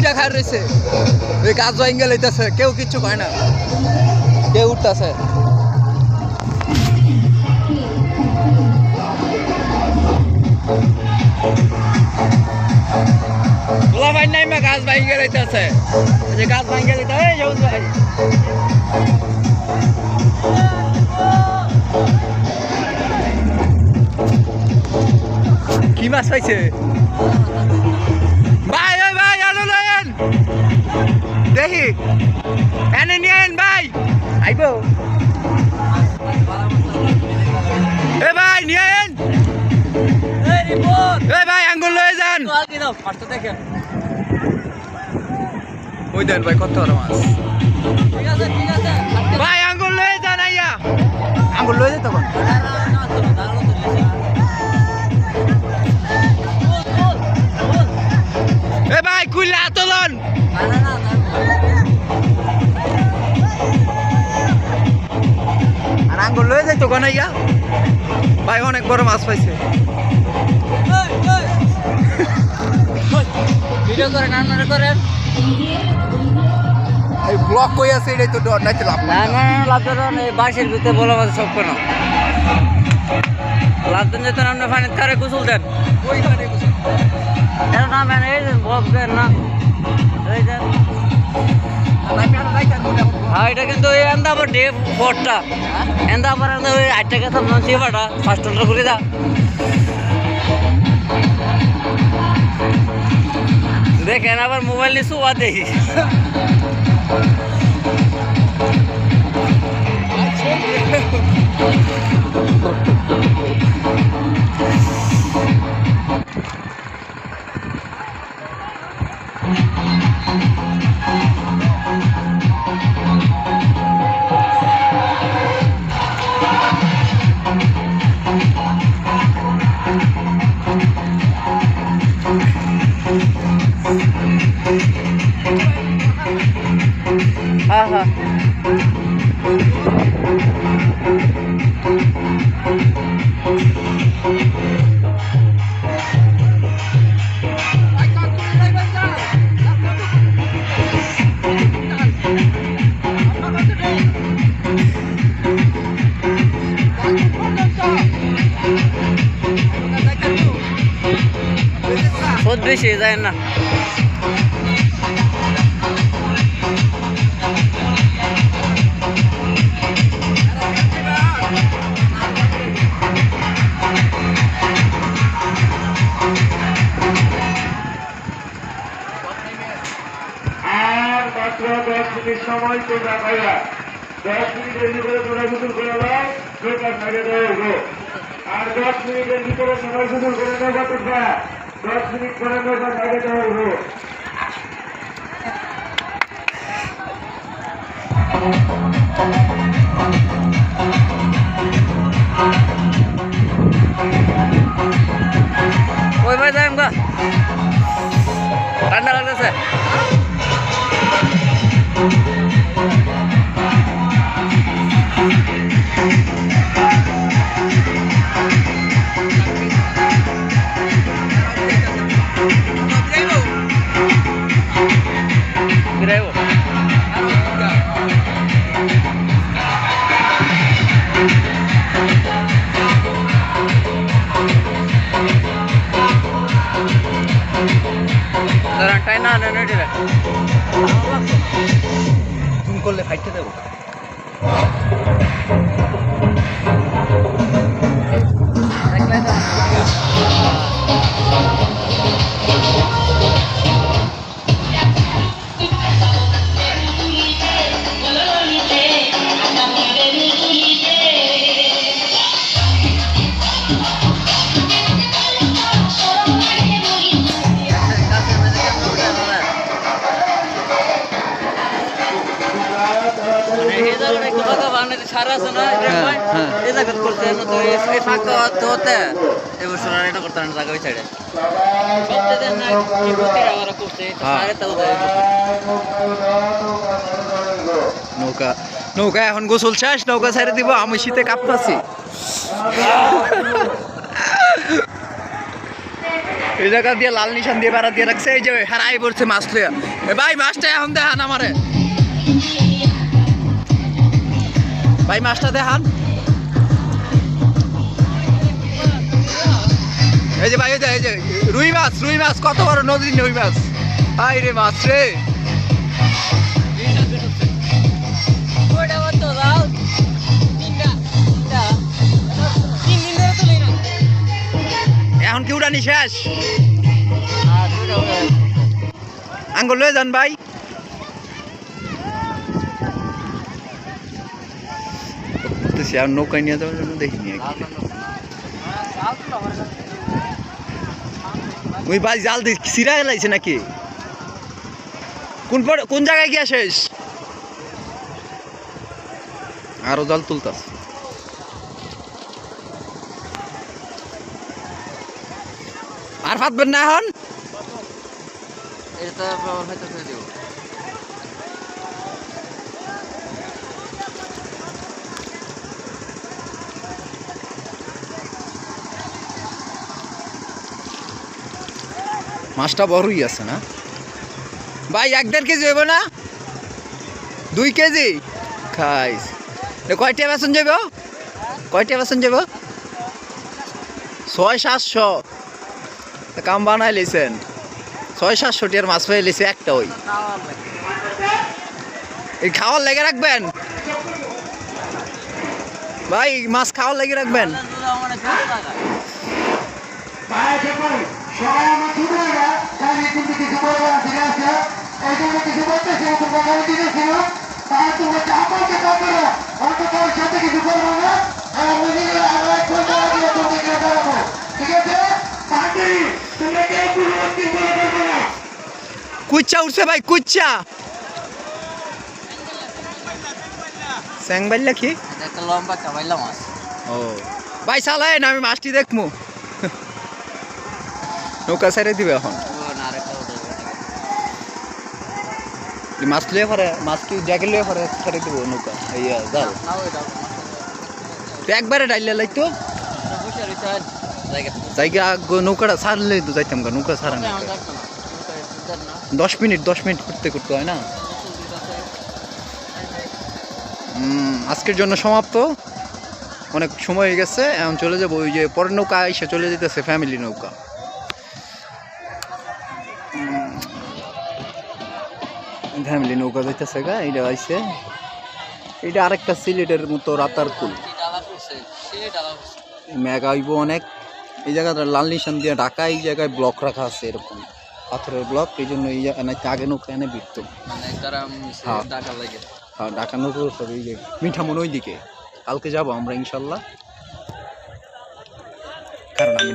পিঠা খায় রয়েছে ওই গাছ ভাঙ্গে লইতেছে কেউ কিচ্ছু কয় না কেউ উঠতেছে গোলা ভাই নাই মা গাছ ভাঙ্গে লইতেছে যে গাছ ভাঙ্গে লইতে এই যাও ভাই কি মাছ পাইছে ভাই ওই ভাই আলো লয়েন দেখি এনে নিয়েন ভাই আইবো এ ভাই নিয়েন এ ভাই আঙ্গুল লয়ে যান ওই দেন ভাই কত বড় মাছ ভাই আঙ্গুল লয়ে যান আইয়া আঙ্গুল লয়ে যেত তখন এ ভাই খুলে আতলন আর আঙ্গুল লয়ে যাইতো গনাইয়া ভাই অনেক বড় মাছ পাইছে ভিডিও করেন আপনারা করেন এই ব্লক কই আছে এটাই তো ডর নাইতে লাভ না না লাভ ধরো এই বাঁশের ভিতরে বলা মাছ সব কেন লাভ দেন যেত আপনি ফানিত কারে গোসল দেন ওইখানে গোসল এর নাম মানে এই যে বক দেন না এই যে হ্যাঁ এটা কিন্তু এই আন্দাবার ডে ফোরটা আন্দাবার ওই 8 টাকা সব নন চিবাটা ফার্স্ট অর্ডার করে দা দেখেন আবার মোবাইল নিয়ে শুয়া দেখি हाँ हाँ बहुत बेशी है ना সময় তোমরা পাইবা 10 মিনিটের ভিতরে তোমরা গোসল করে দাও নৌকা ছাড়িয়ে দেওয়া আর 10 মিনিটের ভিতরে তোমরা গোসল করে নৌকা তোমরা 10 মিনিট পরে নৌকা ছাড়িয়ে দেওয়া হবো ওই ভাই যাই আমরা ঠান্ডা লাগতেছে টাইনা নেটিরা তুমি করলে ফাইটতে দেবো সারা আছে না এই জায়গা করতে তো এই ফাঁকা হতে এবছর আর এটা করতে না জায়গা ওই সাইডে করতে দেন না কি করতে ওরা করতে সারে তাও দেয় নৌকা নৌকা এখন গোসল শেষ নৌকা ছেড়ে দিব আমি শীতে কাঁপতাছি এই জায়গা দিয়ে লাল নিশান দিয়ে বেড়া দিয়ে রাখছে, এই যে হারাই পড়ছে মাছ লইয়া। ভাই মাছটা এখন দেখান আমারে, ভাই মাছটা দেখান। এই যে ভাই এই যে রুই মাছ কত বড় নদীর রুই মাছ, হাই রে মাছ রে। এখন কি উড়ানি শেষ? আঙ্গুল লয়ে যান ভাই। আর নৌকায় নিয়ে যাওয়ার জন্য দেখিনি ওই ভাই জাল দিয়ে সিরা লাইছে নাকি? কোন জায়গায় গিয়া শেষ? আরো জাল তুলতাস। আর ফাটবেন না এখন? এটা হয়তো ফেলে দেবো। মাছটা বড়ই আছে না ভাই? 1-1.5 কেজি হইব না? 2 কেজি খাইস। কয়টা বেসন যাব? কয়টা বেসন যাব? 600-700 কাম বানাই লিছেন। 600-700 টিয়ার মাছ পেয়ে লিছে একটা। ওই এই খাওয়ার লেগে রাখবেন ভাই, মাছ খাওয়ার লেগে রাখবেন। কুচ্চা উঠছে ভাই, কুচ্চা স্যাংবাইল্লা কি? একটা লম্বা কাবাইলা মাছ। ও ভাই চালায় না, আমি মাছটি দেখবো। নৌকা ছেড়ে দিবে এখন। মাছ লিয়ে পরে, মাছ কি জ্যাকে লিয়ে পরে ছেড়ে দিব নৌকা। ইয়া জাল একবারে ডাইলে লাগতো জায়গা। নৌকাটা ছাড়লে তো যাইতাম গা, নৌকা ছাড়া না। 10 মিনিট করতে করতে হয় না। আজকের জন্য সমাপ্ত, অনেক সময় হয়ে গেছে। এখন চলে যাবো ওই যে পরের নৌকা এসে চলে যেতেছে, ফ্যামিলি নৌকা। ফ্যামিলি নৌকা যাইতেছে গা, এইটা আইছে। এইটা আরেকটা সিলেটের মতো রাতার কুল। মেঘ আইব অনেক। এই জায়গাটা লাল নিশান দিয়ে ঢাকা, এই জায়গায় ব্লক রাখা আছে এরকম পাথরের ব্লক। এই জন্য এই আগে নৌকা এনে বিকত। হ্যাঁ ঢাকা নৌকা এই যে মিঠামন ওই দিকে। কালকে যাবো আমরা ইনশাল্লাহ, কারণ আমি